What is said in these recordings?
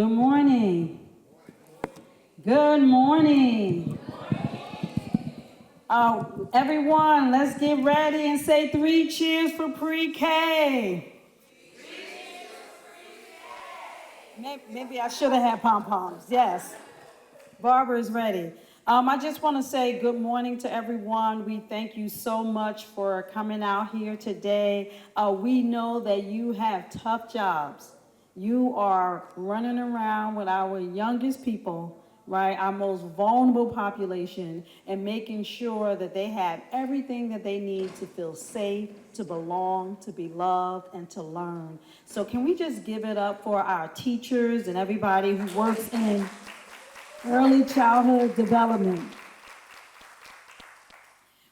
Good morning. Good morning. Everyone, let's get ready and say 3 cheers for pre-K. Maybe I should have had pom-poms. Yes. Barbara is ready. I just want to say good morning to everyone. We thank you so much for coming out here today. We know that you have tough jobs. You are running around with our youngest people, right, our most vulnerable population, and making sure that they have everything that they need to feel safe, to belong, to be loved, and to learn. So can we just give it up for our teachers and everybody who works in early childhood development?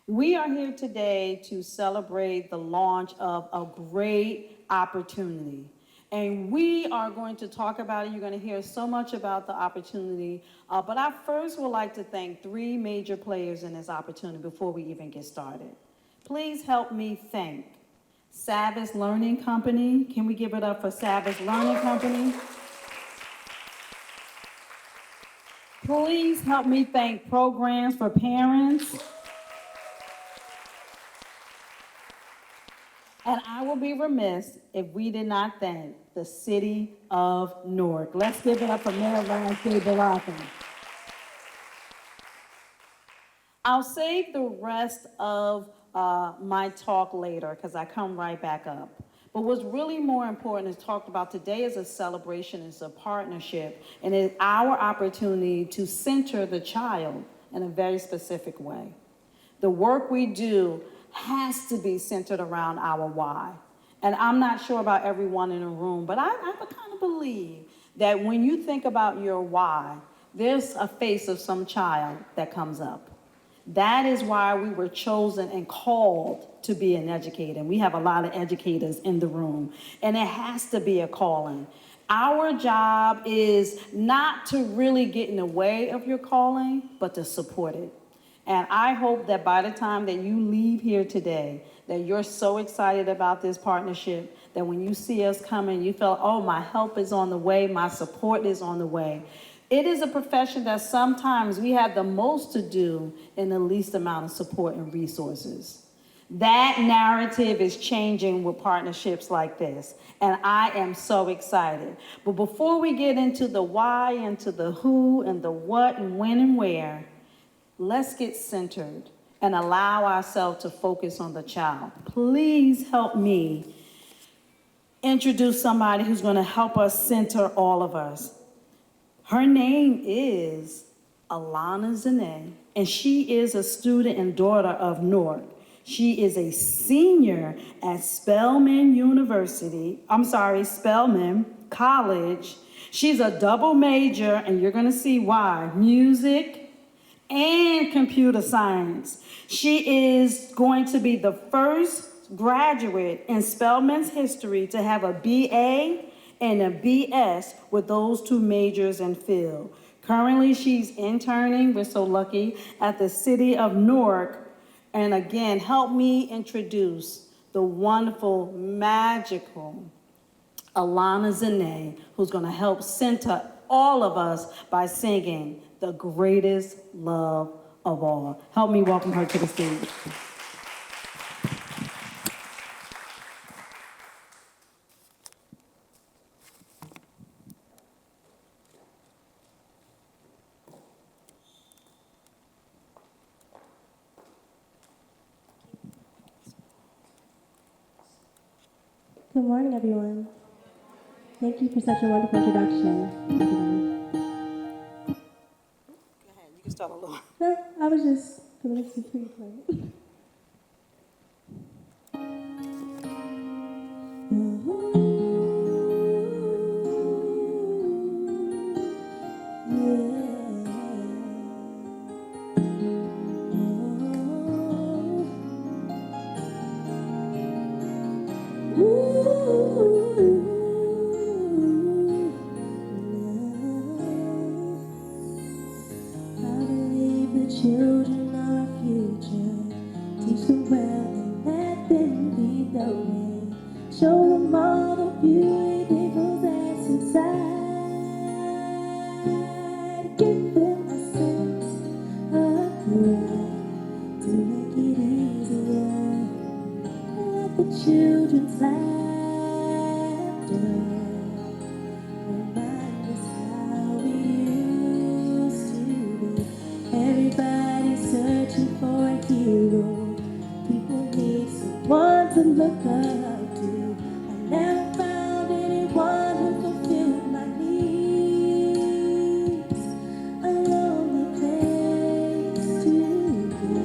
We are here today to celebrate the launch of a great opportunity. And we are going to talk about it. You're going to hear so much about the opportunity. But I first would like to thank 3 major players in this opportunity before we even get started. Please help me thank Savas Learning Company. Can we give it up for Savas Learning Company? Please help me thank Programs for Parents. And I will be remiss if we did not thank the City of Newark. Let's give it up for Mayor Ryan Baratheon. I'll save the rest of my talk later because I come right back up. But what's really more important is talked about today is a celebration, it's a partnership, and it's our opportunity to center the child in a very specific way. The work we do has to be centered around our why. And I'm not sure about everyone in the room, but I kind of believe that when you think about your why, there's a face of some child that comes up. That is why we were chosen and called to be an educator. And we have a lot of educators in the room, and it has to be a calling. Our job is not to really get in the way of your calling, but to support it. And I hope that by the time that you leave here today, that you're so excited about this partnership that when you see us coming, you feel, oh, my help is on the way, my support is on the way. It is a profession that sometimes we have the most to do in the least amount of support and resources. That narrative is changing with partnerships like this, and I am so excited. But before we get into the why, into the who, and the what, and when, and where, let's get centered and allow ourselves to focus on the child. Please help me introduce somebody who's going to help us center all of us. Her name is Alana Zane, and she is a student and daughter of Newark. She is a senior at Spelman College. She's a double major, and you're going to see why. Music and computer science. She is going to be the first graduate in Spelman's history to have a BA and a BS with those 2 majors in field. Currently, she's interning, we're so lucky, at the City of Newark. And again, help me introduce the wonderful, magical Alana Zane, who's going to help center all of us by singing The Greatest Love of All. Help me welcome her to the stage. Good morning, everyone. Thank you for such a wonderful introduction. Go ahead, you can start a little. No, I was just going to pre-play. Children are our future. Teach them well and let them lead the way. Show them all the beauty they possess inside. the children's laughter remind us how we used to be. Everybody's searching for a hero. People need someone to look up to. I never found anyone who fulfilled my needs. A lonely place to be.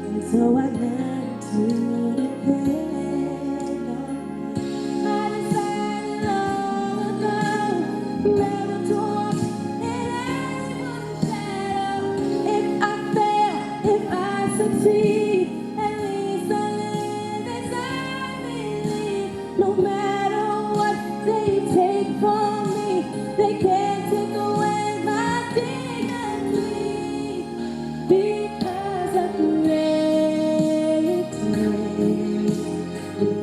And so I learned to depend on you. I decided long ago never to walk in anyone's shadow. If I fail, if I succeed, at least I live as I believe. No matter what they take from me, they can't take away my dignity. Because of greatness,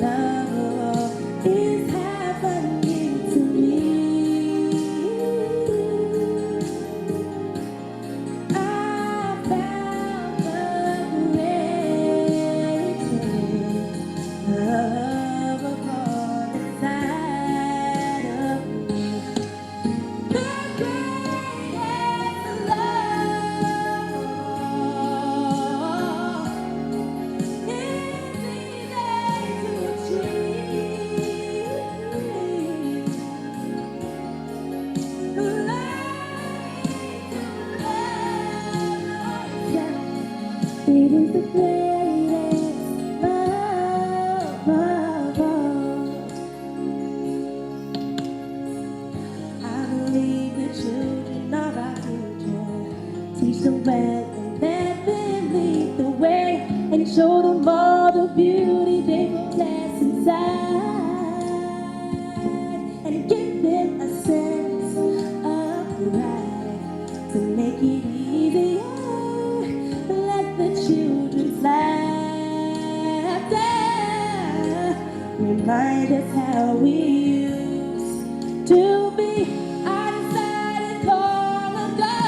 love is happening to me. I found the greatest love upon the side of me. The greatest love is easy to achieve. It is the greatest love of all. I believe the children are our future. Teach them well and let them lead the way, and show them all the beauty they possess inside, and give them a sense of pride to make it easier. Let the children's laughter remind us how we used to be. I decided long ago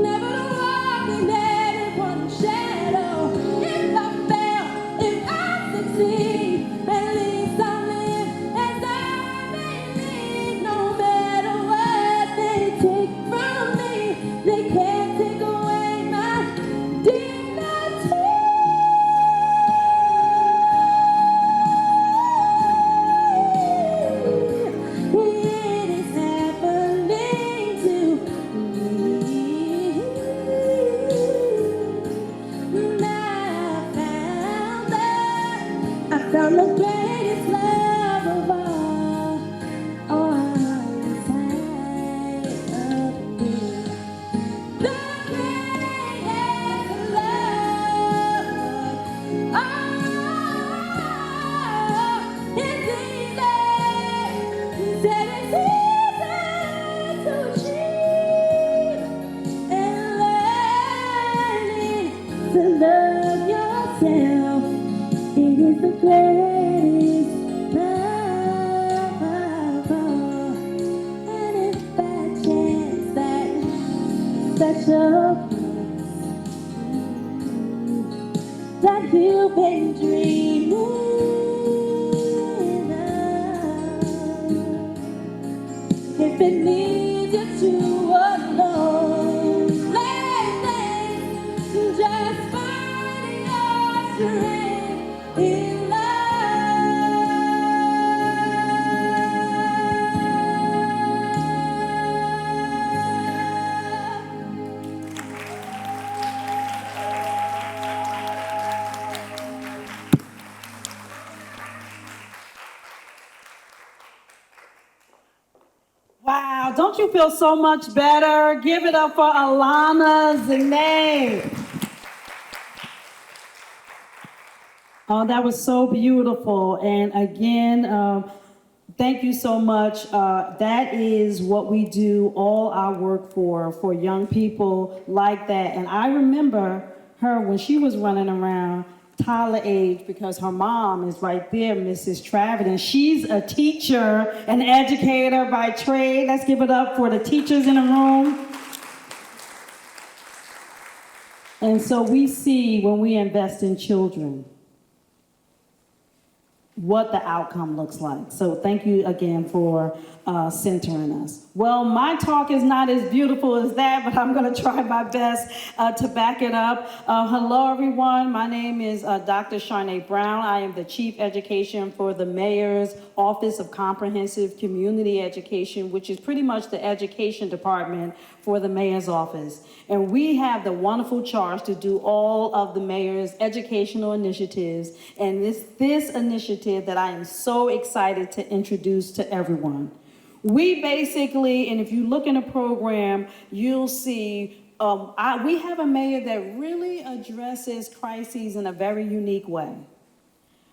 never to walk in anyone's shadow. If I fail, if I succeed, at least I live as I believe. No matter what they take from me, they can't take away my dignity. It is happening to me. I found the greatest love of all inside of me. The greatest love of all is easy. Said it's easy to achieve, and learning to love yourself. It is the greatest love of all. And if by chance that special that you've been dreaming of, if it leads you to a lonely place, just find your strength in love. Wow, don't you feel so much better? Give it up for Alana Zane. Oh, that was so beautiful. And again, thank you so much. That is what we do all our work for young people like that. And I remember her when she was running around toddler age, because her mom is right there, Mrs. Travitt, and she's a teacher, an educator by trade. Let's give it up for the teachers in the room. And so we see when we invest in children, what the outcome looks like. So thank you again for centering us. Well, my talk is not as beautiful as that, but I'm going to try my best to back it up. Hello, everyone. My name is Dr. Sharnae Brown. I am the Chief Education for the Mayor's Office of Comprehensive Community Education, which is pretty much the education department for the Mayor's office. And we have the wonderful charge to do all of the Mayor's educational initiatives. And this initiative that I am so excited to introduce to everyone. We basically, and if you look in the program, you'll see we have a mayor that really addresses crises in a very unique way.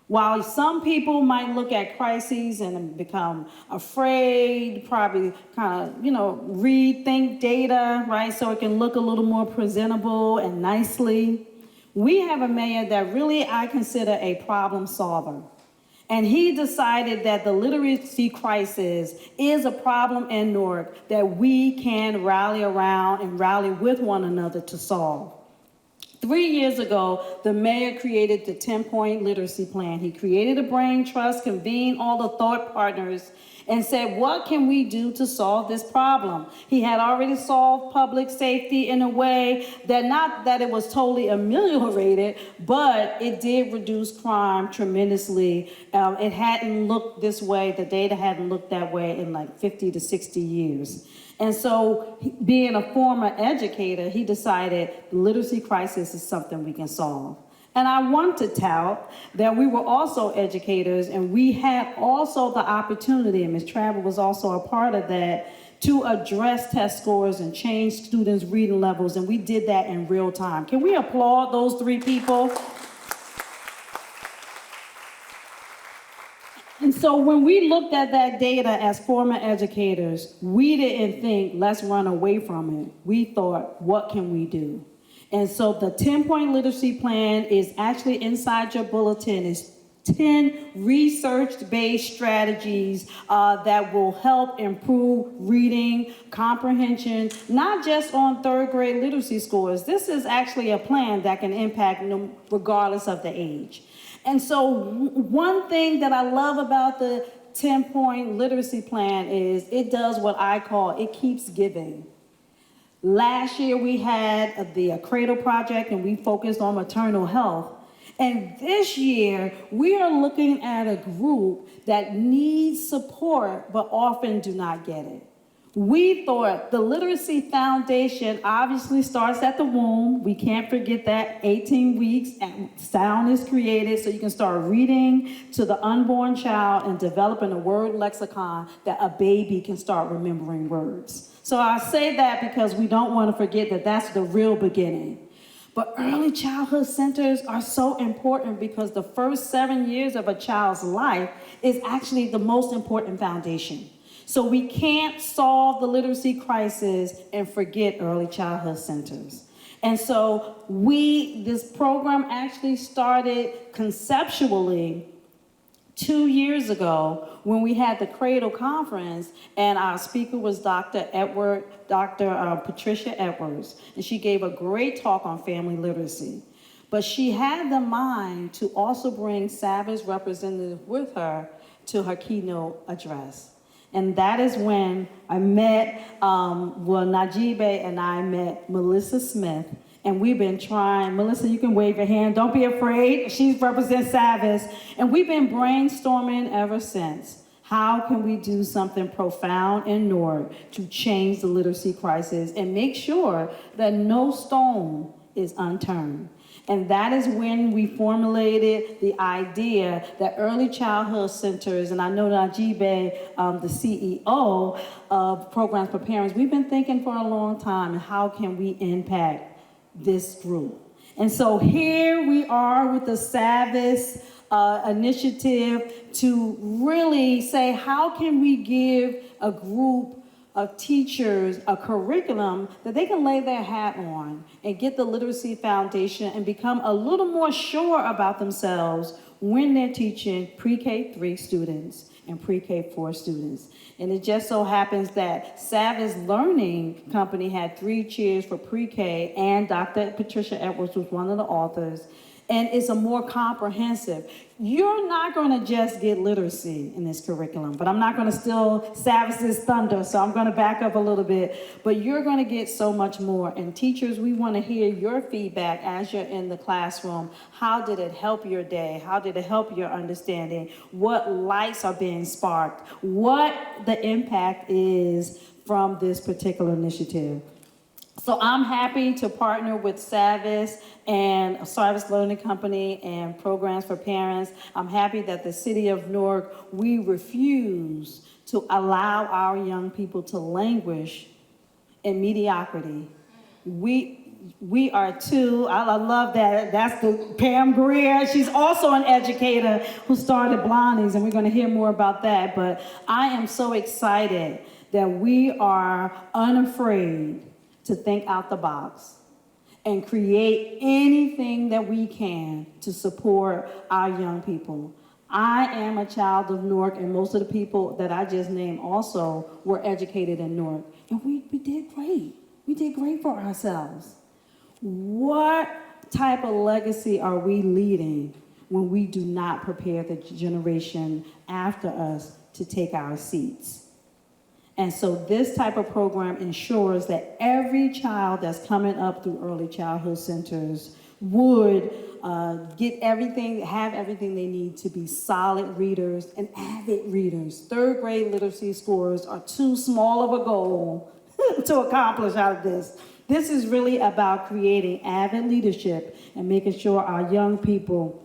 While some people might look at crises and become afraid, probably kind of, rethink data, right, so it can look a little more presentable and nicely, we have a mayor that really I consider a problem solver. And he decided that the literacy crisis is a problem in Newark that we can rally around and rally with one another to solve. 3 years ago, the mayor created the 10-point literacy plan. He created a brain trust, convened all the thought partners, and said, what can we do to solve this problem? He had already solved public safety in a way that not that it was totally ameliorated, but it did reduce crime tremendously. It hadn't looked this way, the data hadn't looked that way in like 50 to 60 years. And so, being a former educator, he decided the literacy crisis is something we can solve. And I want to tout that we were also educators, and we had also the opportunity, and Ms. Travel was also a part of that, to address test scores and change students' reading levels, and we did that in real time. Can we applaud those 3 people? And so when we looked at that data as former educators, we didn't think, let's run away from it. We thought, what can we do? And so the 10-point literacy plan is actually inside your bulletin. It's 10 research-based strategies that will help improve reading, comprehension, not just on 3rd grade literacy scores. This is actually a plan that can impact regardless of the age. And so one thing that I love about the 10-point literacy plan is it does what I call, it keeps giving. Last year we had the Cradle Project and we focused on maternal health. And this year we are looking at a group that needs support but often do not get it. We thought the Literacy Foundation obviously starts at the womb. We can't forget that 18 weeks and sound is created so you can start reading to the unborn child and developing a word lexicon that a baby can start remembering words. So I say that because we don't want to forget that that's the real beginning. But early childhood centers are so important because the first 7 years of a child's life is actually the most important foundation. So we can't solve the literacy crisis and forget early childhood centers. And so this program actually started conceptually 2 years ago when we had the Cradle Conference, and our speaker was Dr. Patricia Edwards, and she gave a great talk on family literacy. But she had the mind to also bring Savage representatives with her to her keynote address. And that is when I met, Najibe and I met Melissa Smith, and we've been trying. Melissa, you can wave your hand. Don't be afraid. She represents Savage. And we've been brainstorming ever since. How can we do something profound in Newark to change the literacy crisis and make sure that no stone is unturned? And that is when we formulated the idea that early childhood centers, and I know Najibe, the CEO of Programs for Parents, we've been thinking for a long time, how can we impact this group? And so here we are with the Savvis initiative to really say, how can we give a group of teachers a curriculum that they can lay their hat on and get the literacy foundation and become a little more sure about themselves when they're teaching pre-K 3 students and pre-K 4 students. And it just so happens that Savage Learning Company had 3 cheers for pre-K, and Dr. Patricia Edwards was one of the authors. And it's a more comprehensive. You're not going to just get literacy in this curriculum, but I'm not going to steal Savis's thunder, so I'm going to back up a little bit. But you're going to get so much more. And teachers, we want to hear your feedback as you're in the classroom. How did it help your day? How did it help your understanding? What lights are being sparked? What the impact is from this particular initiative. So I'm happy to partner with Savis and Savis Learning Company and Programs for Parents. I'm happy that the city of Newark, we refuse to allow our young people to languish in mediocrity. We are too, I love that, that's the Pam Greer. She's also an educator who started Blondies, and we're gonna hear more about that. But I am so excited that we are unafraid to think out the box and create anything that we can to support our young people. I am a child of Newark, and most of the people that I just named also were educated in Newark. And we did great. We did great for ourselves. What type of legacy are we leading when we do not prepare the generation after us to take our seats? And so this type of program ensures that every child that's coming up through early childhood centers would get everything, have everything they need to be solid readers and avid readers. Third grade literacy scores are too small of a goal to accomplish out of this. This is really about creating avid leadership and making sure our young people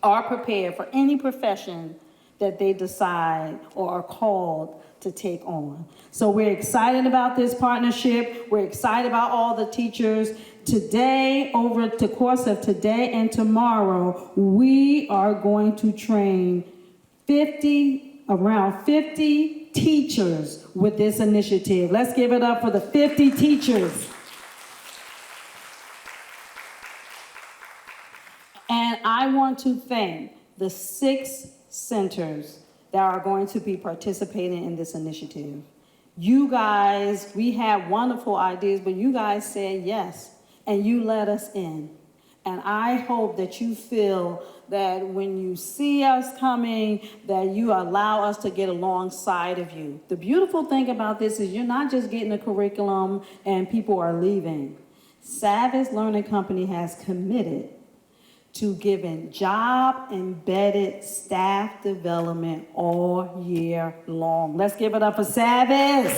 are prepared for any profession that they decide or are called to take on. So we're excited about this partnership. We're excited about all the teachers. Today, over the course of today and tomorrow, we are going to train around 50 teachers with this initiative. Let's give it up for the 50 teachers. And I want to thank the 6 centers that are going to be participating in this initiative. You guys, we had wonderful ideas, but you guys said yes, and you let us in. And I hope that you feel that when you see us coming, that you allow us to get alongside of you. The beautiful thing about this is you're not just getting a curriculum and people are leaving. Savis Learning Company has committed to giving job-embedded staff development all year long. Let's give it up for Savis.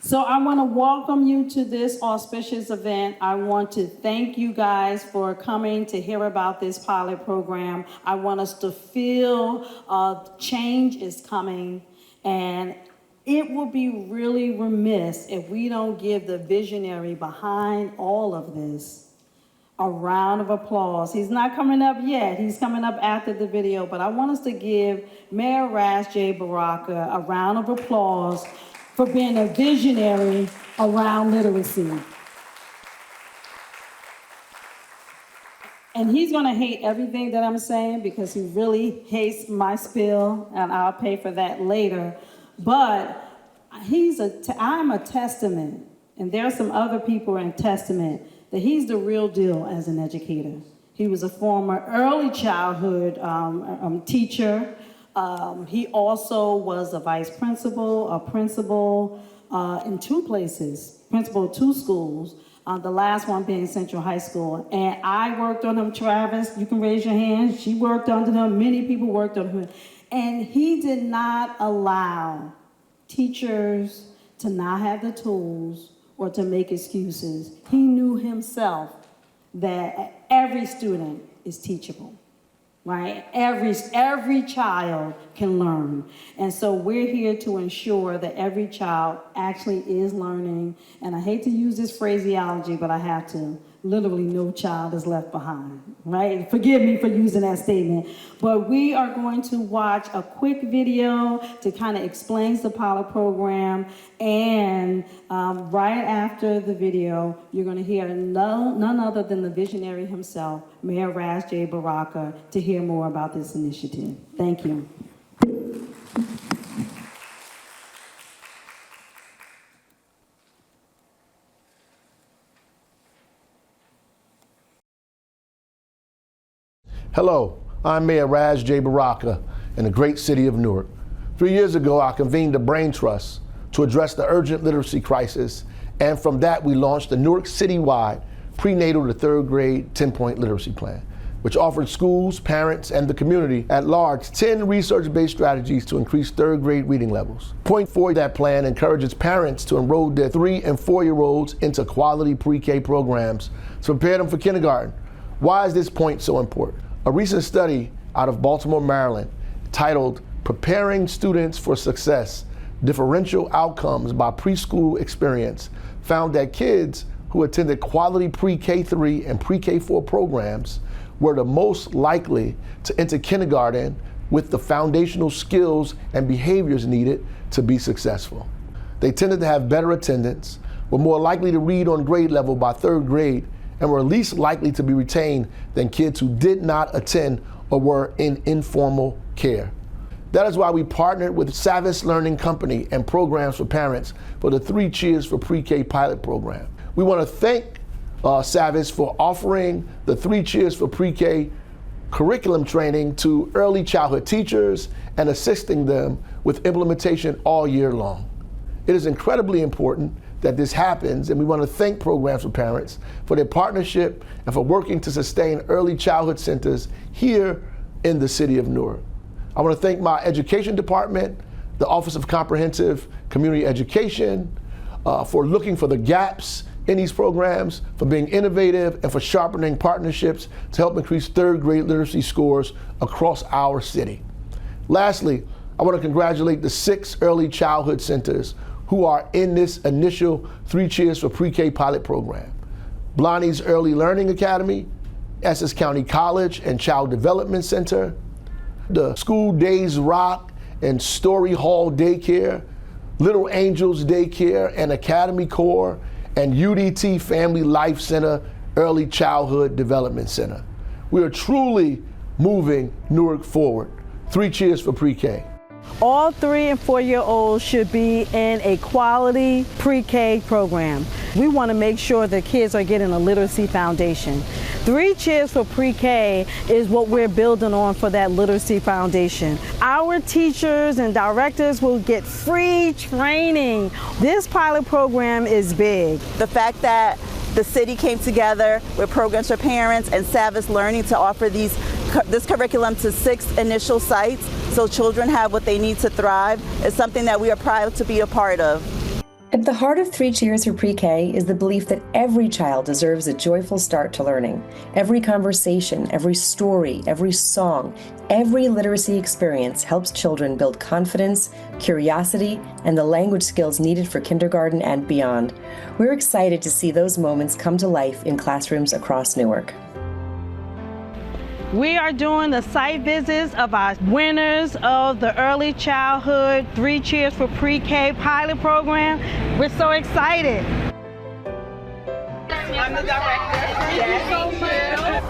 So I want to welcome you to this auspicious event. I want to thank you guys for coming to hear about this pilot program. I want us to feel change is coming, and it will be really remiss if we don't give the visionary behind all of this a round of applause. He's not coming up yet. He's coming up after the video, but I want us to give Mayor Ras J. Baraka a round of applause for being a visionary around literacy. And he's gonna hate everything that I'm saying because he really hates my spill, and I'll pay for that later. But I'm a testament, and there are some other people in testament, that he's the real deal as an educator. He was a former early childhood teacher. He also was a vice principal, a principal in 2 places, principal of 2 schools, the last one being Central High School. And I worked on him, Travis, you can raise your hand. She worked under him, many people worked on him. And he did not allow teachers to not have the tools or to make excuses. He knew himself that every student is teachable, right? Every child can learn. And so we're here to ensure that every child actually is learning. And I hate to use this phraseology, but I have to. Literally no child is left behind, right? Forgive me for using that statement. But we are going to watch a quick video to kind of explain the pilot program. And right after the video, you're going to hear none other than the visionary himself, Mayor Ras J. Baraka, to hear more about this initiative. Thank you. Hello, I'm Mayor Raz J. Baraka in the great city of Newark. 3 years ago, I convened a brain trust to address the urgent literacy crisis, and from that we launched the Newark citywide prenatal to third grade 10-point literacy plan, which offered schools, parents, and the community at large 10 research-based strategies to increase third grade reading levels. Point 4 of that plan encourages parents to enroll their 3 and 4-year-olds into quality pre-K programs to prepare them for kindergarten. Why is this point so important? A recent study out of Baltimore, Maryland, titled Preparing Students for Success, Differential Outcomes by Preschool Experience, found that kids who attended quality pre-K3 and pre-K4 programs were the most likely to enter kindergarten with the foundational skills and behaviors needed to be successful. They tended to have better attendance, were more likely to read on grade level by third grade, and were least likely to be retained than kids who did not attend or were in informal care. That is why we partnered with Savis Learning Company and Programs for Parents for the 3 Cheers for Pre-K pilot program. We want to thank Savis for offering the 3 Cheers for Pre-K curriculum training to early childhood teachers and assisting them with implementation all year long. It is incredibly important that this happens, and we want to thank Programs for Parents for their partnership and for working to sustain early childhood centers here in the city of Newark. I want to thank my education department, the Office of Comprehensive Community Education, for looking for the gaps in these programs, for being innovative, and for sharpening partnerships to help increase third grade literacy scores across our city. Lastly, I want to congratulate the 6 early childhood centers who are in this initial 3 Cheers for Pre-K pilot program. Blonnie's Early Learning Academy, Essex County College and Child Development Center, the School Days Rock and Story Hall Daycare, Little Angels Daycare and Academy Corps, and UDT Family Life Center Early Childhood Development Center. We are truly moving Newark forward. 3 Cheers for Pre-K. All 3 and 4-year-olds should be in a quality pre-K program. We want to make sure that kids are getting a literacy foundation. 3 Cheers for Pre-K is what we're building on for that literacy foundation. Our teachers and directors will get free training. This pilot program is big. The fact that the city came together with Programs for Parents and Savis Learning to offer this curriculum to 6 initial sites so children have what they need to thrive is something that we are proud to be a part of. At the heart of 3 Cheers for Pre-K is the belief that every child deserves a joyful start to learning. Every conversation, every story, every song, every literacy experience helps children build confidence, curiosity, and the language skills needed for kindergarten and beyond. We're excited to see those moments come to life in classrooms across Newark. We are doing the site visits of our winners of the Early Childhood 3 Cheers for Pre-K pilot program. We're so excited. I'm the director. Thank you so much.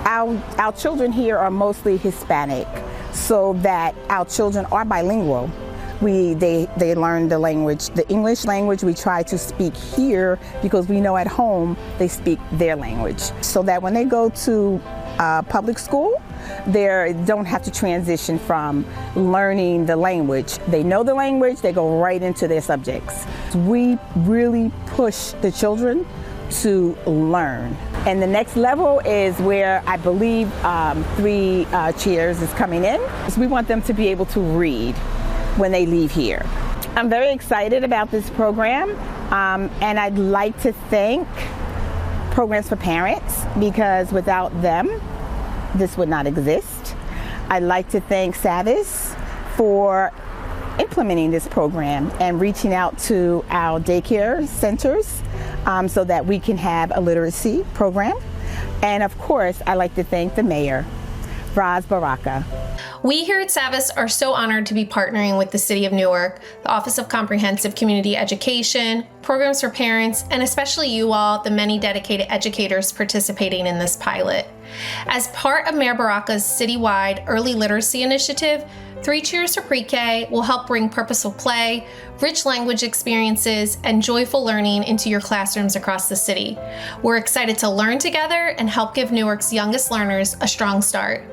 Our children here are mostly Hispanic, so that our children are bilingual. They learn the language, the English language we try to speak here because we know at home they speak their language. So that when they go to public school, they don't have to transition from learning the language. They know the language, they go right into their subjects. We really push the children to learn. And the next level is where I believe 3 Cheers is coming in. We want them to be able to read when they leave here. I'm very excited about this program, and I'd like to thank Programs for Parents, because without them, this would not exist. I'd like to thank Savis for implementing this program and reaching out to our daycare centers so that we can have a literacy program. And of course, I'd like to thank the mayor, Raz Baraka. We here at Savis are so honored to be partnering with the City of Newark, the Office of Comprehensive Community Education, Programs for Parents, and especially you all, the many dedicated educators participating in this pilot. As part of Mayor Baraka's citywide early literacy initiative, 3 Cheers for Pre-K will help bring purposeful play, rich language experiences, and joyful learning into your classrooms across the city. We're excited to learn together and help give Newark's youngest learners a strong start.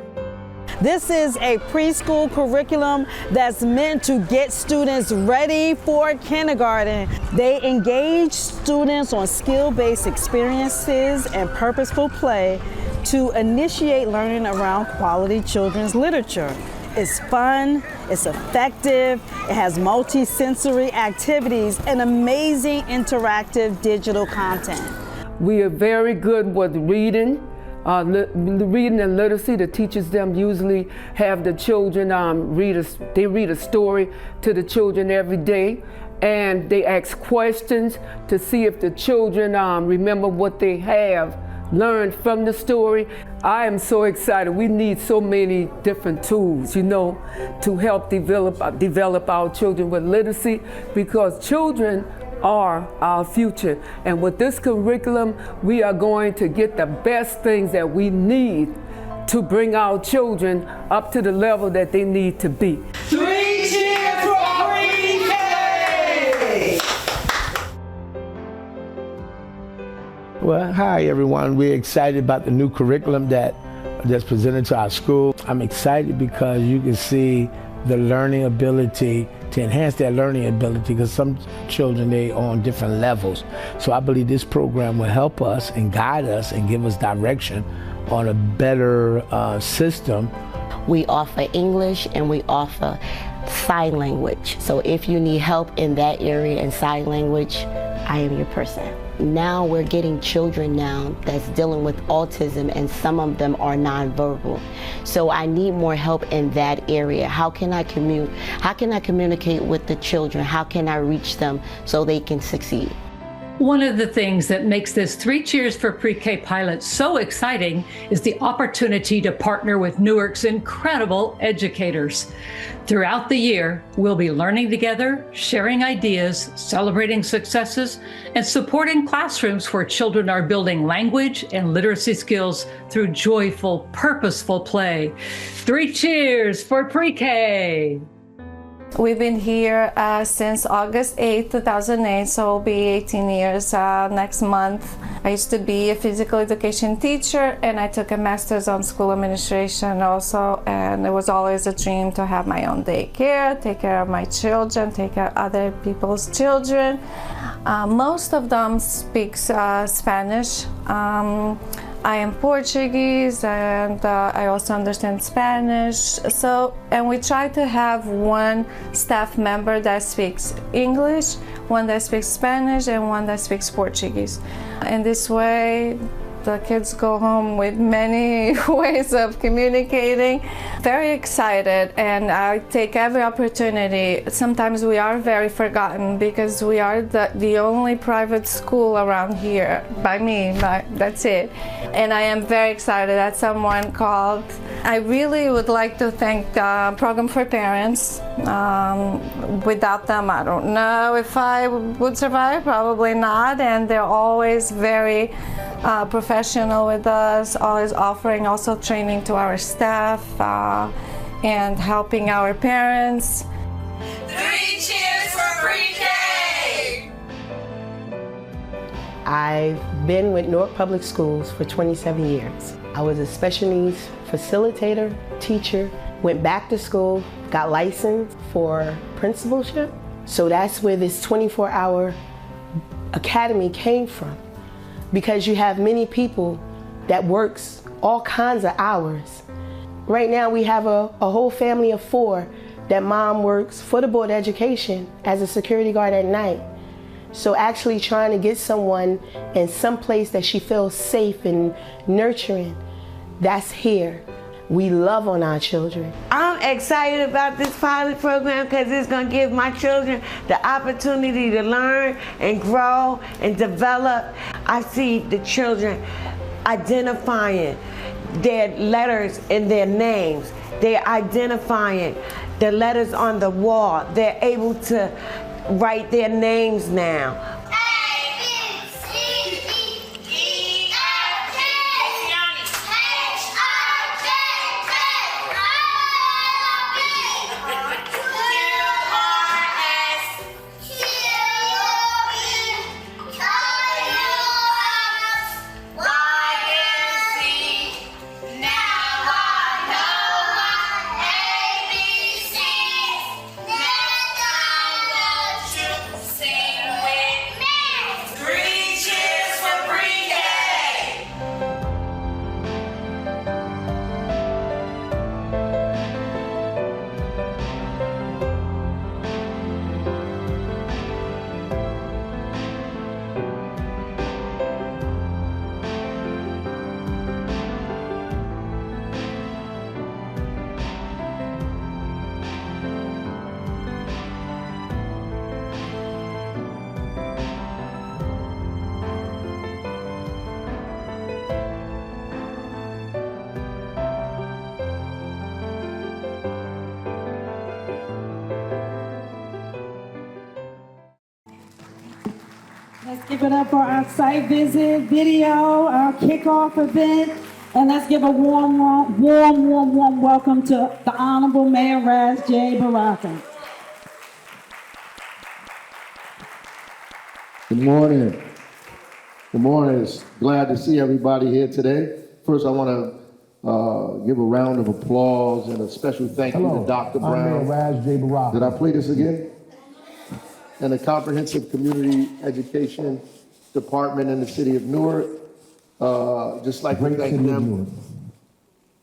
This is a preschool curriculum that's meant to get students ready for kindergarten. They engage students on skill-based experiences and purposeful play to initiate learning around quality children's literature. It's fun, it's effective, it has multi-sensory activities and amazing interactive digital content. We are very good with reading. Reading and literacy. The teachers them usually have the children read a story to the children every day, and they ask questions to see if the children remember what they have learned from the story. I am so excited. We need so many different tools, to help develop our children with literacy, because children are our future. And with this curriculum, we are going to get the best things that we need to bring our children up to the level that they need to be. 3 cheers for pre-K! Well, hi everyone. We're excited about the new curriculum that's presented to our school. I'm excited because you can see the learning ability, to enhance their learning ability, because some children, they are on different levels. So I believe this program will help us and guide us and give us direction on a better system. We offer English and we offer sign language. So if you need help in that area in sign language, I am your person. Now we're getting children now that's dealing with autism, and some of them are nonverbal. So I need more help in that area. How can I communicate with the children? How can I reach them so they can succeed? One of the things that makes this 3 Cheers for Pre-K pilot so exciting is the opportunity to partner with Newark's incredible educators. Throughout the year, we'll be learning together, sharing ideas, celebrating successes, and supporting classrooms where children are building language and literacy skills through joyful, purposeful play. 3 Cheers for Pre-K! We've been here since August 8, 2008, so it'll be 18 years next month. I used to be a physical education teacher, and I took a master's on school administration also, and it was always a dream to have my own daycare, take care of my children, take care of other people's children. Most of them speak Spanish. I am Portuguese, and I also understand Spanish. And we try to have one staff member that speaks English, one that speaks Spanish, and one that speaks Portuguese. In this way, the kids go home with many ways of communicating. Very excited, and I take every opportunity. Sometimes we are very forgotten because we are the only private school around here, that's it. And I am very excited that someone called. I really would like to thank the Program for Parents. Without them, I don't know if I would survive, probably not, and they're always very professional with us, always offering also training to our staff and helping our parents. 3 cheers for pre-K! I've been with Newark Public Schools for 27 years. I was a special needs facilitator, teacher, went back to school, got licensed for principalship. So that's where this 24-hour academy came from. Because you have many people that works all kinds of hours. Right now we have a whole family of 4 that mom works for the Board of Education as a security guard at night. So actually trying to get someone in some place that she feels safe and nurturing, that's here. We love on our children. I'm excited about this pilot program because it's going to give my children the opportunity to learn and grow and develop. I see the children identifying their letters in their names. They're identifying the letters on the wall. They're able to write their names now. Now I know Give it up for our site visit video, our kickoff event, and let's give a warm welcome to the Honorable Mayor Raz J. Baraka. Good morning. Good morning. It's glad to see everybody here today. First, I want to give a round of applause and a special thank you to Dr. Brown. I'm Mayor Raz J. Baraka. Did I play this again? And the Comprehensive Community Education Department in the city of Newark. Just like we thank them.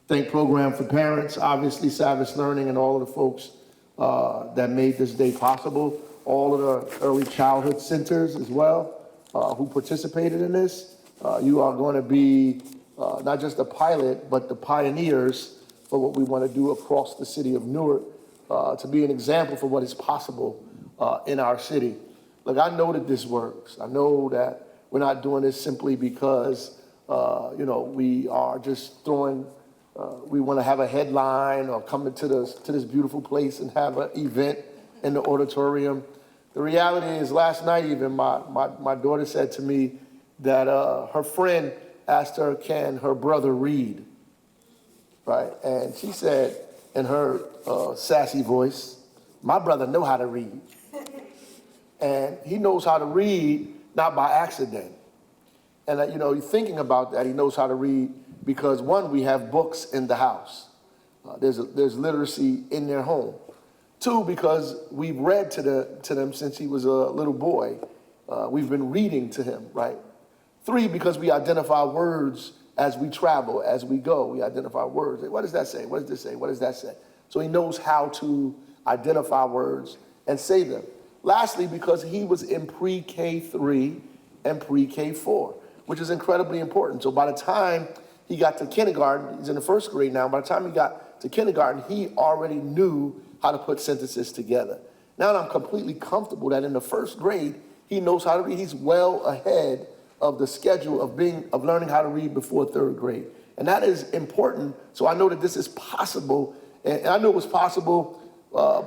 Thank Program for Parents, obviously Savage Learning, and all of the folks that made this day possible. All of the early childhood centers as well who participated in this. You are going to be not just a pilot, but the pioneers for what we want to do across the city of Newark to be an example for what is possible in our city. Look, I know that this works. I know that we're not doing this simply because, we are just throwing, we want to have a headline or come into this beautiful place and have an event in the auditorium. The reality is last night even, my daughter said to me that her friend asked her, can her brother read? Right? And she said in her sassy voice, my brother know how to read. And he knows how to read, not by accident. And you're thinking about that, he knows how to read because one, we have books in the house. There's literacy in their home. Two, because we've read to them since he was a little boy. We've been reading to him, right? Three, because we identify words as we travel, as we go. We identify words. What does that say? What does this say? What does that say? So he knows how to identify words and say them. Lastly, because he was in pre-K 3 and pre-K 4, which is incredibly important. So by the time he got to kindergarten, he's in the first grade now, by the time he got to kindergarten, he already knew how to put sentences together. Now I'm completely comfortable that in the first grade, he knows how to read. He's well ahead of the schedule of learning how to read before third grade. And that is important. So I know that this is possible. And I knew it was possible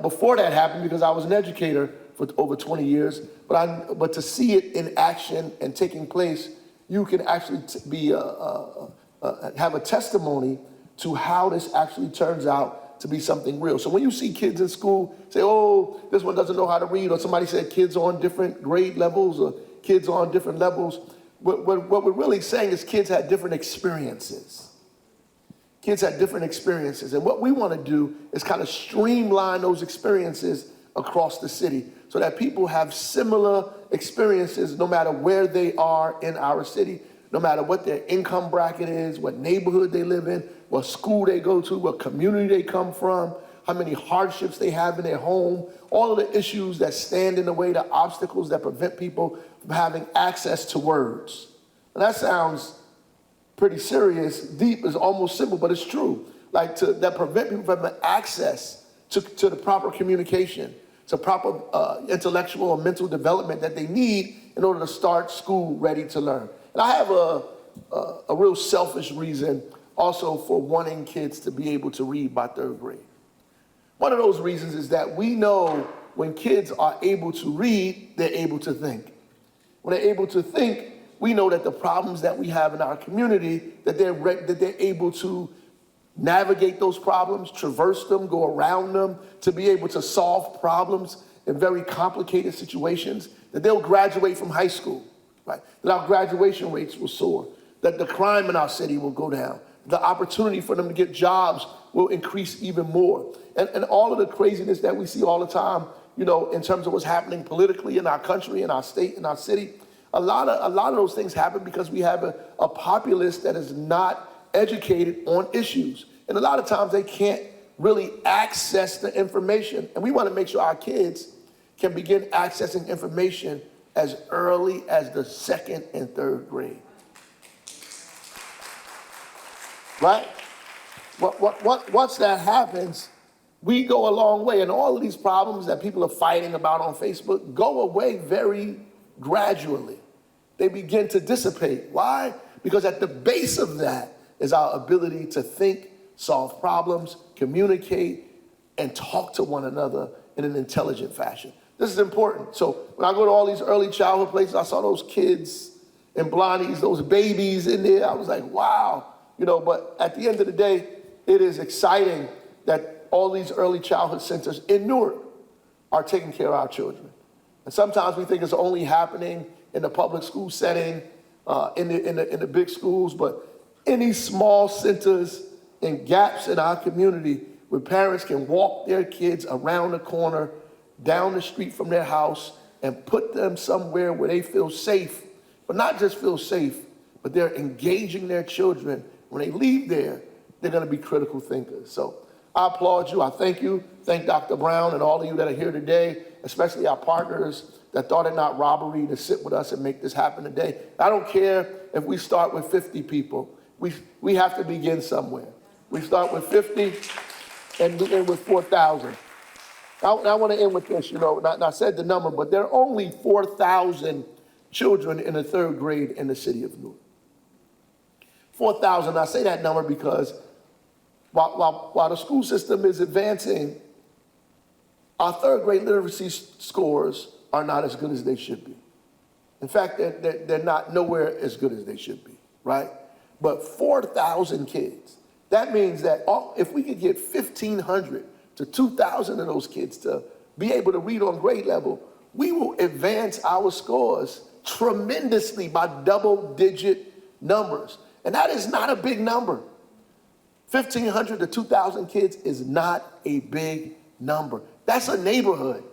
before that happened because I was an educator for over 20 years. But to see it in action and taking place, you can actually have a testimony to how this actually turns out to be something real. So when you see kids in school say, oh, this one doesn't know how to read, or somebody said kids on different grade levels or kids on different levels, what we're really saying is kids had different experiences. Kids had different experiences. And what we want to do is kind of streamline those experiences across the city so that people have similar experiences no matter where they are in our city, no matter what their income bracket is, what neighborhood they live in, what school they go to, what community they come from, how many hardships they have in their home, all of the issues that stand in the way, the obstacles that prevent people from having access to words. And that sounds pretty serious, deep, is almost simple, but it's true. That prevent people from having access to the proper communication, to proper intellectual or mental development that they need in order to start school ready to learn. And I have a real selfish reason also for wanting kids to be able to read by third grade. One of those reasons is that we know when kids are able to read, they're able to think. When they're able to think, we know that the problems that we have in our community, that they're able to navigate those problems, traverse them, go around them, to be able to solve problems in very complicated situations, that they'll graduate from high school, right? That our graduation rates will soar, that the crime in our city will go down, the opportunity for them to get jobs will increase even more. And all of the craziness that we see all the time, in terms of what's happening politically in our country, in our state, in our city, a lot of those things happen because we have a populace that is not educated on issues. And a lot of times they can't really access the information. And we want to make sure our kids can begin accessing information as early as the second and third grade. Right? Once that happens, we go a long way. And all of these problems that people are fighting about on Facebook go away very gradually. They begin to dissipate. Why? Because at the base of that is our ability to think, solve problems, communicate, and talk to one another in an intelligent fashion. This is important. So when I go to all these early childhood places, I saw those kids and blondies, those babies in there. I was like, wow. But at the end of the day, it is exciting that all these early childhood centers in Newark are taking care of our children. And sometimes we think it's only happening in the public school setting, in the big schools, but in these small centers and gaps in our community where parents can walk their kids around the corner, down the street from their house, and put them somewhere where they feel safe, but not just feel safe, but they're engaging their children. When they leave there, they're gonna be critical thinkers. So I applaud you, I thank you. Thank Dr. Brown and all of you that are here today, especially our partners that thought it not robbery to sit with us and make this happen today. I don't care if we start with 50 people. We have to begin somewhere. We start with 50 and we end with 4,000. I want to end with this, I said the number, but there are only 4,000 children in the 3rd grade in the city of Newark. 4,000, I say that number because while the school system is advancing, our 3rd grade literacy scores are not as good as they should be. In fact, they're not nowhere as good as they should be, right? But 4,000 kids, that means that if we could get 1,500 to 2,000 of those kids to be able to read on grade level, we will advance our scores tremendously by double-digit numbers. And that is not a big number. 1,500 to 2,000 kids is not a big number. That's a neighborhood.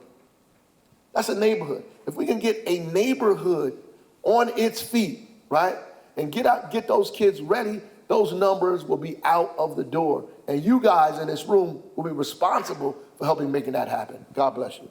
That's a neighborhood. If we can get a neighborhood on its feet, right, and get those kids ready, those numbers will be out of the door. And you guys in this room will be responsible for helping making that happen. God bless you.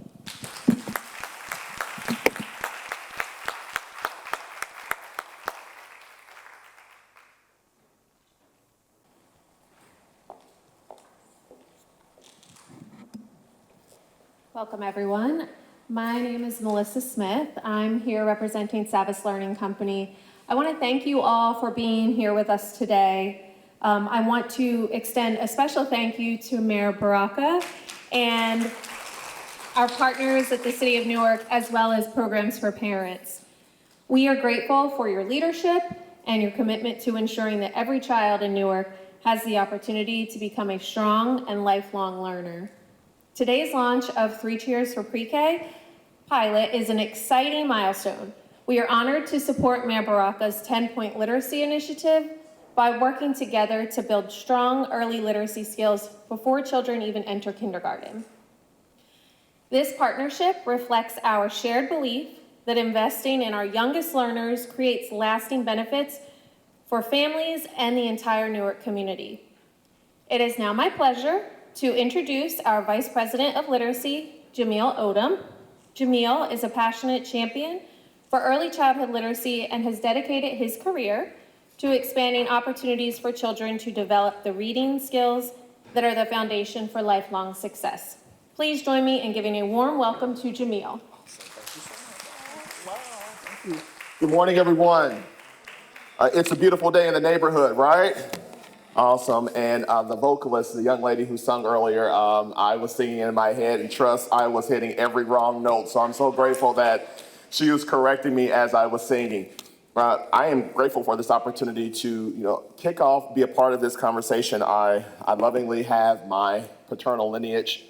Welcome, everyone. My name is Melissa Smith. I'm here representing Savas Learning Company. I want to thank you all for being here with us today. I want to extend a special thank you to Mayor Baraka and our partners at the City of Newark, as well as Programs for Parents. We are grateful for your leadership and your commitment to ensuring that every child in Newark has the opportunity to become a strong and lifelong learner. Today's launch of 3 Cheers for Pre-K pilot is an exciting milestone. We are honored to support Mayor Baraka's 10-point literacy initiative by working together to build strong early literacy skills before children even enter kindergarten. This partnership reflects our shared belief that investing in our youngest learners creates lasting benefits for families and the entire Newark community. It is now my pleasure to introduce our Vice President of Literacy, Jamil Odom. Jamil is a passionate champion for early childhood literacy and has dedicated his career to expanding opportunities for children to develop the reading skills that are the foundation for lifelong success. Please join me in giving a warm welcome to Jamil. Good morning, everyone. It's a beautiful day in the neighborhood, right? Awesome. And the vocalist, the young lady who sung earlier, I was singing in my head, and trust, I was hitting every wrong note. So I'm so grateful that she was correcting me as I was singing. I am grateful for this opportunity to, kick off, be a part of this conversation. I lovingly have my paternal lineage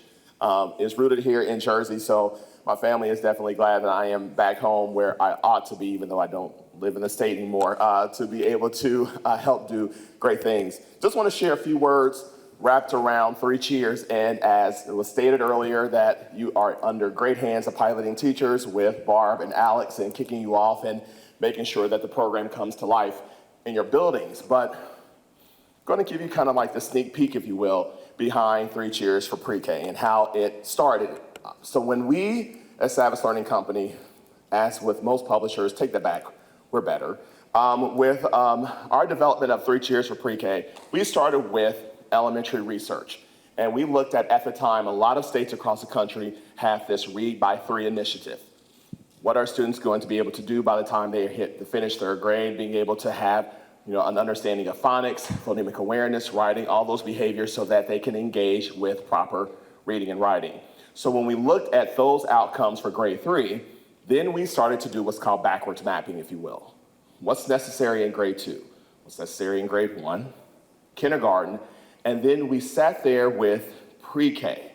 is rooted here in Jersey. So my family is definitely glad that I am back home where I ought to be, even though I don't live in the state anymore, to be able to help do great things. Just want to share a few words wrapped around 3 Cheers, and as it was stated earlier, that you are under great hands of piloting teachers with Barb and Alex and kicking you off and making sure that the program comes to life in your buildings. But I'm going to give you kind of like the sneak peek, if you will, behind 3 Cheers for Pre-K and how it started. So when we, as Savas Learning Company, as with most publishers, take that back, we're better. With our development of 3 Cheers for Pre-K, we started with elementary research. And we looked at the time, a lot of states across the country have this Read by 3 initiative. What are students going to be able to do by the time they finish 3rd grade, being able to have an understanding of phonics, phonemic awareness, writing, all those behaviors so that they can engage with proper reading and writing. So when we looked at those outcomes for grade 3, then we started to do what's called backwards mapping, if you will. What's necessary in grade 2? What's necessary in grade 1? Kindergarten. And then we sat there with pre-K.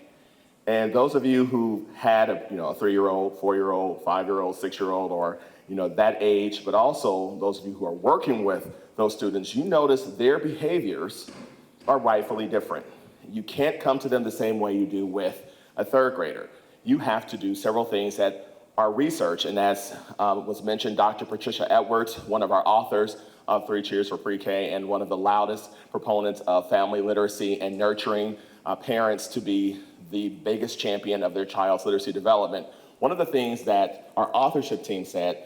And those of you who had a 3-year-old, 4-year-old, 5-year-old, 6-year-old, or that age, but also those of you who are working with those students, you notice their behaviors are rightfully different. You can't come to them the same way you do with a 3rd grader. You have to do several things that are research, and as was mentioned, Dr. Patricia Edwards, one of our authors of 3 Cheers for Pre-K and one of the loudest proponents of family literacy and nurturing parents to be the biggest champion of their child's literacy development. One of the things that our authorship team said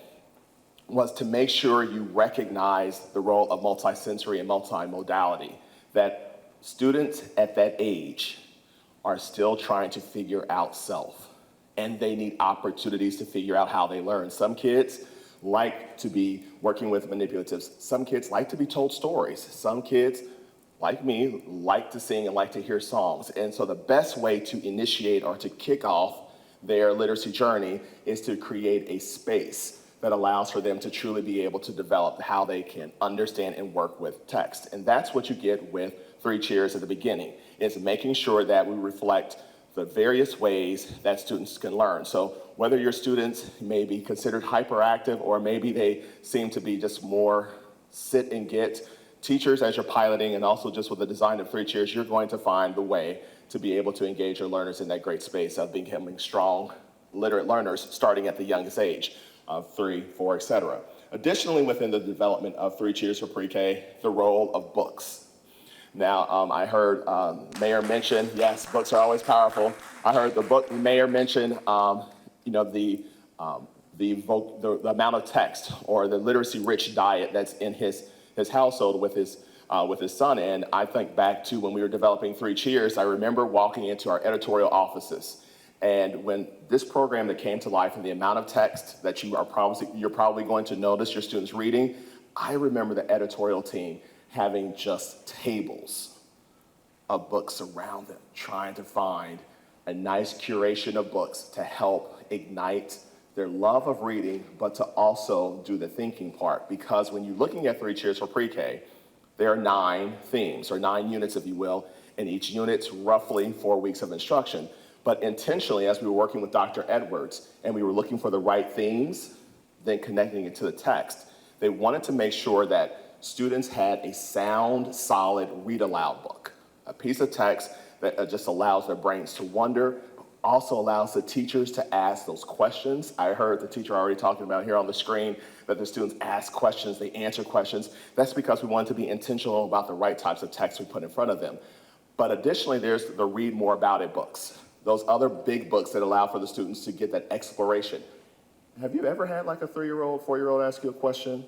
was to make sure you recognize the role of multisensory and multimodality, that students at that age are still trying to figure out self, and they need opportunities to figure out how they learn. Some kids like to be working with manipulatives. Some kids like to be told stories. Some kids, like me, like to sing and like to hear songs. And so the best way to initiate or to kick off their literacy journey is to create a space that allows for them to truly be able to develop how they can understand and work with text. And that's what you get with 3 Cheers at the beginning, is making sure that we reflect the various ways that students can learn. So whether your students may be considered hyperactive or maybe they seem to be just more sit and get, teachers, as you're piloting and also just with the design of 3 Cheers, you're going to find the way to be able to engage your learners in that great space of becoming strong, literate learners starting at the youngest age of 3, 4, etc. Additionally, within the development of 3 Cheers for Pre-K, the role of books. Now, I heard Mayor mention, yes, books are always powerful. I heard the Mayor mention, the amount of text or the literacy-rich diet that's in his household with his son. And I think back to when we were developing 3 Cheers, I remember walking into our editorial offices. And when this program that came to life and the amount of text that you're probably going to notice your students reading, I remember the editorial team having just tables of books around them, trying to find a nice curation of books to help ignite their love of reading, but to also do the thinking part. Because when you're looking at 3 Cheers for Pre-K, there are 9 themes, or 9 units, if you will, and each unit's roughly 4 weeks of instruction. But intentionally, as we were working with Dr. Edwards, and we were looking for the right themes, then connecting it to the text, they wanted to make sure that students had a sound, solid read-aloud book, a piece of text that just allows their brains to wonder, also allows the teachers to ask those questions. I heard the teacher already talking about here on the screen that the students ask questions, they answer questions. That's because we wanted to be intentional about the right types of text we put in front of them. But additionally, there's the read more about it books, those other big books that allow for the students to get that exploration. Have you ever had like a 3-year-old, 4-year-old ask you a question?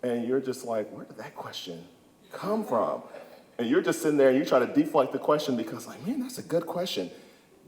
And you're just like, where did that question come from? And you're just sitting there and you try to deflect the question because like, man, that's a good question.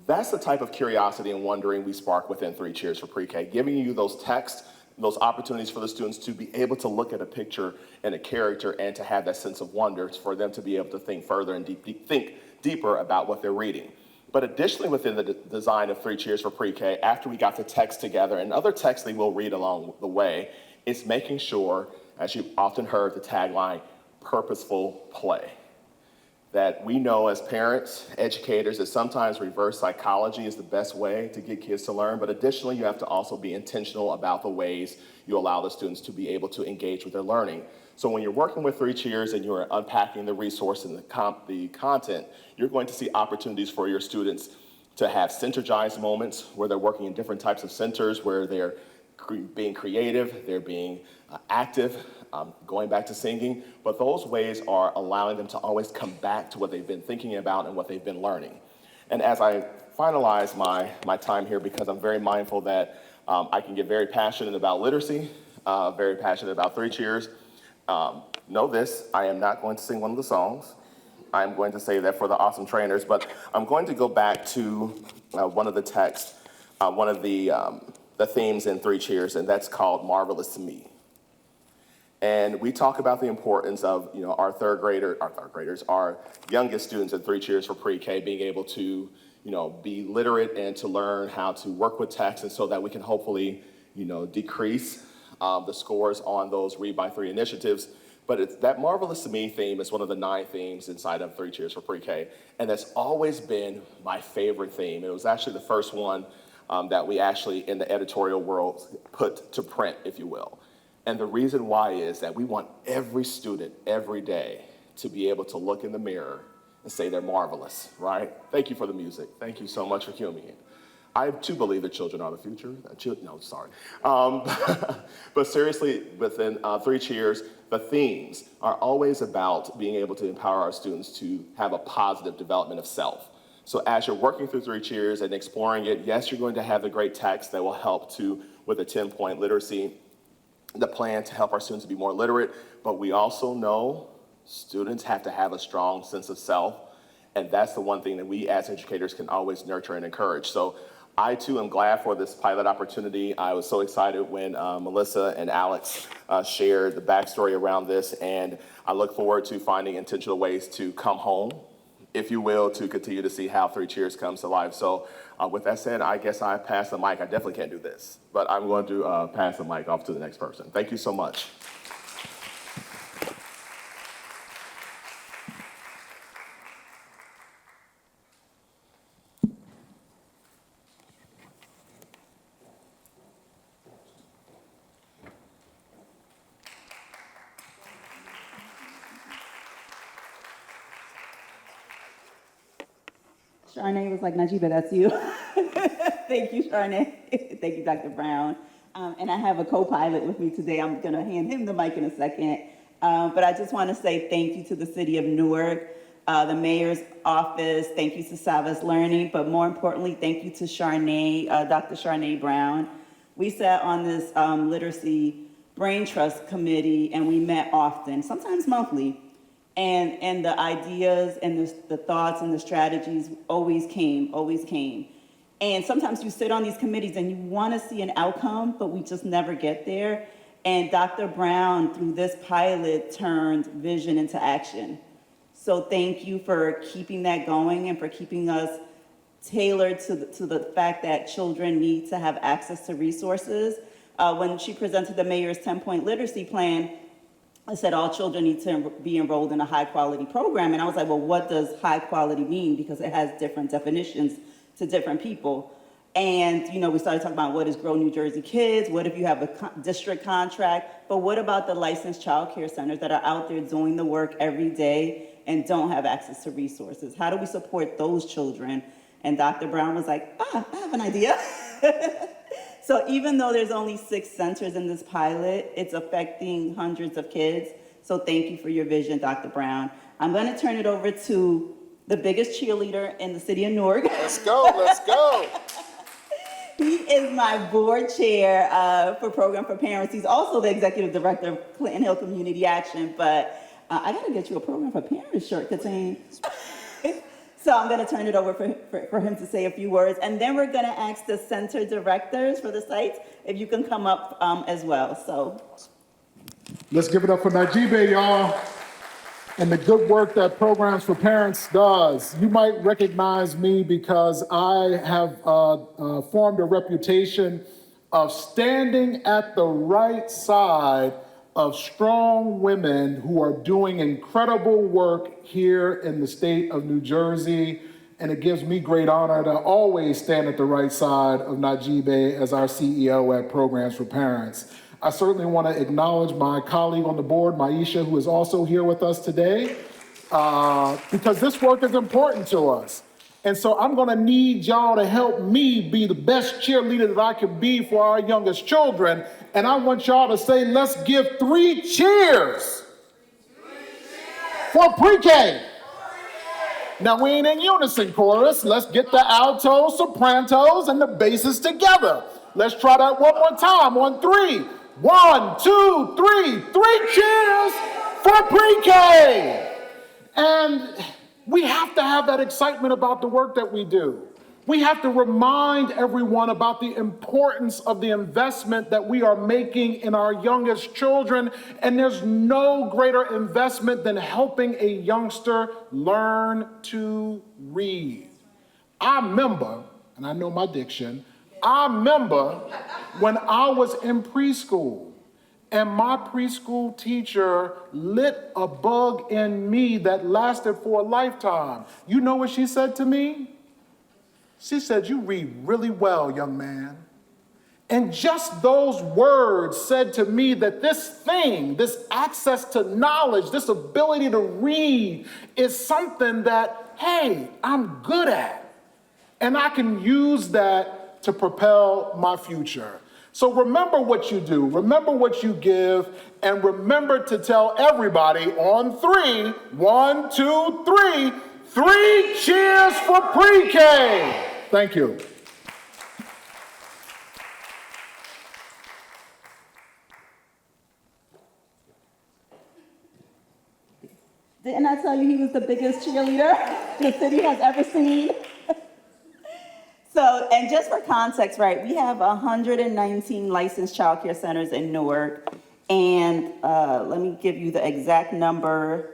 That's the type of curiosity and wondering we spark within 3 Cheers for Pre-K, giving you those texts, those opportunities for the students to be able to look at a picture and a character and to have that sense of wonder for them to be able to think further and think deeper about what they're reading. But additionally, within the design of 3 Cheers for Pre-K, after we got the text together and other texts they will read along the way, it's making sure, as you've often heard the tagline, purposeful play. That we know as parents, educators, that sometimes reverse psychology is the best way to get kids to learn, but additionally, you have to also be intentional about the ways you allow the students to be able to engage with their learning. So when you're working with 3 Cheers and you're unpacking the resource and the content, you're going to see opportunities for your students to have synergized moments where they're working in different types of centers, where they're being creative, they're being active, going back to singing, but those ways are allowing them to always come back to what they've been thinking about and what they've been learning. And as I finalize my time here, because I'm very mindful that I can get very passionate about literacy, very passionate about 3 Cheers, know this, I am not going to sing one of the songs. I'm going to say that for the awesome trainers, but I'm going to go back to one of the texts, one of the themes in 3 Cheers, and that's called Marvelous to Me. And we talk about the importance of, our youngest students in 3 Cheers for Pre-K being able to, be literate and to learn how to work with text, and so that we can hopefully, decrease the scores on those Read by 3 initiatives. But that Marvelous to Me theme is one of the 9 themes inside of 3 Cheers for Pre-K, and that's always been my favorite theme. It was actually the first one that we actually, in the editorial world, put to print, if you will. And the reason why is that we want every student, every day, to be able to look in the mirror and say they're marvelous, right? Thank you for the music. Thank you so much for cueing me in. I too believe that children are the future. No, sorry. But seriously, within 3 Cheers, the themes are always about being able to empower our students to have a positive development of self. So as you're working through 3 Cheers and exploring it, yes, you're going to have the great text that will help with a 10-point literacy, the plan to help our students be more literate, but we also know students have to have a strong sense of self, and that's the one thing that we as educators can always nurture and encourage. So I too am glad for this pilot opportunity. I was so excited when Melissa and Alex shared the backstory around this, and I look forward to finding intentional ways to come home, if you will, to continue to see how 3 Cheers comes to life. So with that said, I guess I pass the mic. I definitely can't do this, but I'm going to pass the mic off to the next person. Thank you so much. Charnay was like, Najiba, that's you. Thank you, Charnay. Thank you, Dr. Brown. And I have a co-pilot with me today. I'm going to hand him the mic in a second. But I just want to say thank you to the City of Newark, the Mayor's Office. Thank you to Savas Learning. But more importantly, thank you to Charnay, Dr. Charnay Brown. We sat on this Literacy Brain Trust Committee, and we met often, sometimes monthly. And the ideas and the thoughts and the strategies always came. And sometimes you sit on these committees and you want to see an outcome, but we just never get there. And Dr. Brown, through this pilot, turned vision into action. So thank you for keeping that going and for keeping us tailored to the fact that children need to have access to resources. When she presented the mayor's 10-point literacy plan, I said all children need to be enrolled in a high quality program. And I was like, well, what does high quality mean? Because it has different definitions to different people. And, we started talking about what is Grow New Jersey Kids? What if you have a district contract? But what about the licensed child care centers that are out there doing the work every day and don't have access to resources? How do we support those children? And Dr. Brown was like, I have an idea. So even though there's only 6 centers in this pilot, it's affecting hundreds of kids. So thank you for your vision, Dr. Brown. I'm going to turn it over to the biggest cheerleader in the city of Newark. Let's go. He is my board chair for Program for Parents. He's also the executive director of Clinton Hill Community Action, but I got to get you a Program for Parents shirt, Katane. So I'm going to turn it over for him to say a few words. And then we're going to ask the center directors for the sites if you can come up as well. So let's give it up for Najibe, y'all, and the good work that Programs for Parents does. You might recognize me because I have formed a reputation of standing at the right side of strong women who are doing incredible work here in the state of New Jersey. And it gives me great honor to always stand at the right side of Najibe as our CEO at Programs for Parents. I certainly want to acknowledge my colleague on the board, Maisha, who is also here with us today, because this work is important to us. And so I'm going to need y'all to help me be the best cheerleader that I can be for our youngest children. And I want y'all to say, let's give 3 cheers for pre-K. Now, we ain't in unison chorus. Let's get the altos, sopranos, and the basses together. Let's try that one more time on 3. 1, 2, 3. 3 cheers for pre-K. And we have to have that excitement about the work that we do. We have to remind everyone about the importance of the investment that we are making in our youngest children. And there's no greater investment than helping a youngster learn to read. I remember, and I know my diction, I remember when I was in preschool and my preschool teacher lit a bug in me that lasted for a lifetime. You know what she said to me? She said, "You read really well, young man." And just those words said to me that this thing, this access to knowledge, this ability to read is something that, hey, I'm good at. And I can use that to propel my future. So remember what you do, remember what you give, and remember to tell everybody on 3, 1, 2, 3, 3 cheers for pre-K. Thank you. Didn't I tell you he was the biggest cheerleader the city has ever seen? So, and just for context, right, we have 119 licensed child care centers in Newark. And let me give you the exact number.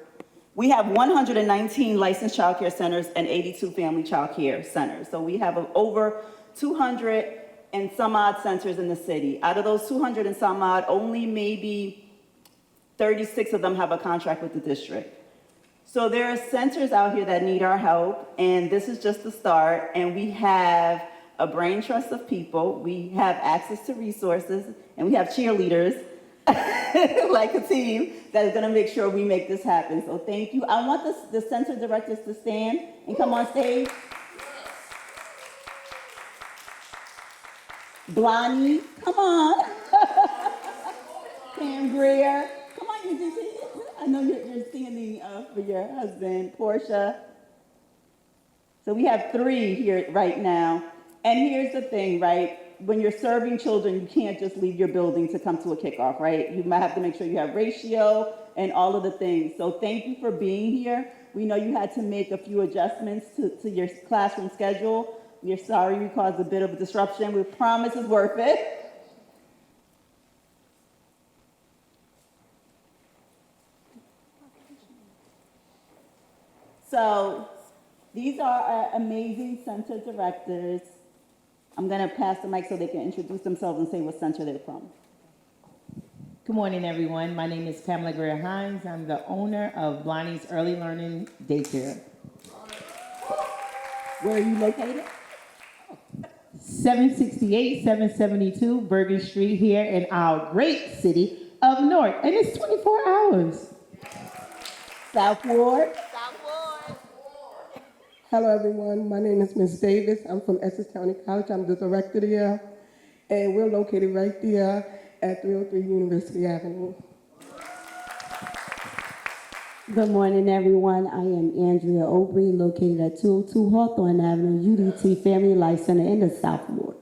We have 119 licensed child care centers and 82 family child care centers. So we have over 200 and some odd centers in the city. Out of those 200 and some odd, only maybe 36 of them have a contract with the district. So there are centers out here that need our help, and this is just the start. And we have a brain trust of people, we have access to resources, and we have cheerleaders like a team that is gonna make sure we make this happen. So thank you. I want the center directors to stand and come on stage. Blondie, come on. Pam Greer, come on, you do. I know you're standing for your husband, Portia. So we have 3 here right now. And here's the thing, right? When you're serving children, you can't just leave your building to come to a kickoff, right? You might have to make sure you have ratio and all of the things. So thank you for being here. We know you had to make a few adjustments to your classroom schedule. We're sorry we caused a bit of a disruption. We promise it's worth it. So these are our amazing center directors. I'm going to pass the mic so they can introduce themselves and say what center they're from. Good morning, everyone. My name is Pamela Greer Hines. I'm the owner of Blondie's Early Learning Daycare. Where are you located? 768, 772 Bergen Street here in our great city of Newark. And it's 24 hours. South Ward. Hello, everyone. My name is Ms. Davis. I'm from Essex County College. I'm the director there, and we're located right there at 303 University Avenue. Good morning, everyone. I am Andrea Obrey, located at 202 Hawthorne Avenue, UDT Family Life Center in the South Ward.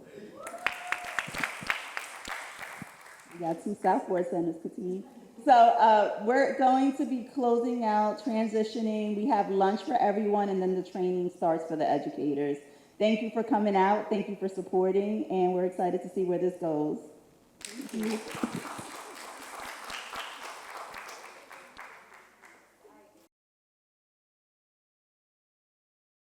We got 2 South Ward centers, Katine. So we're going to be closing out, transitioning. We have lunch for everyone, and then the training starts for the educators. Thank you for coming out. Thank you for supporting, and we're excited to see where this goes. Thank you.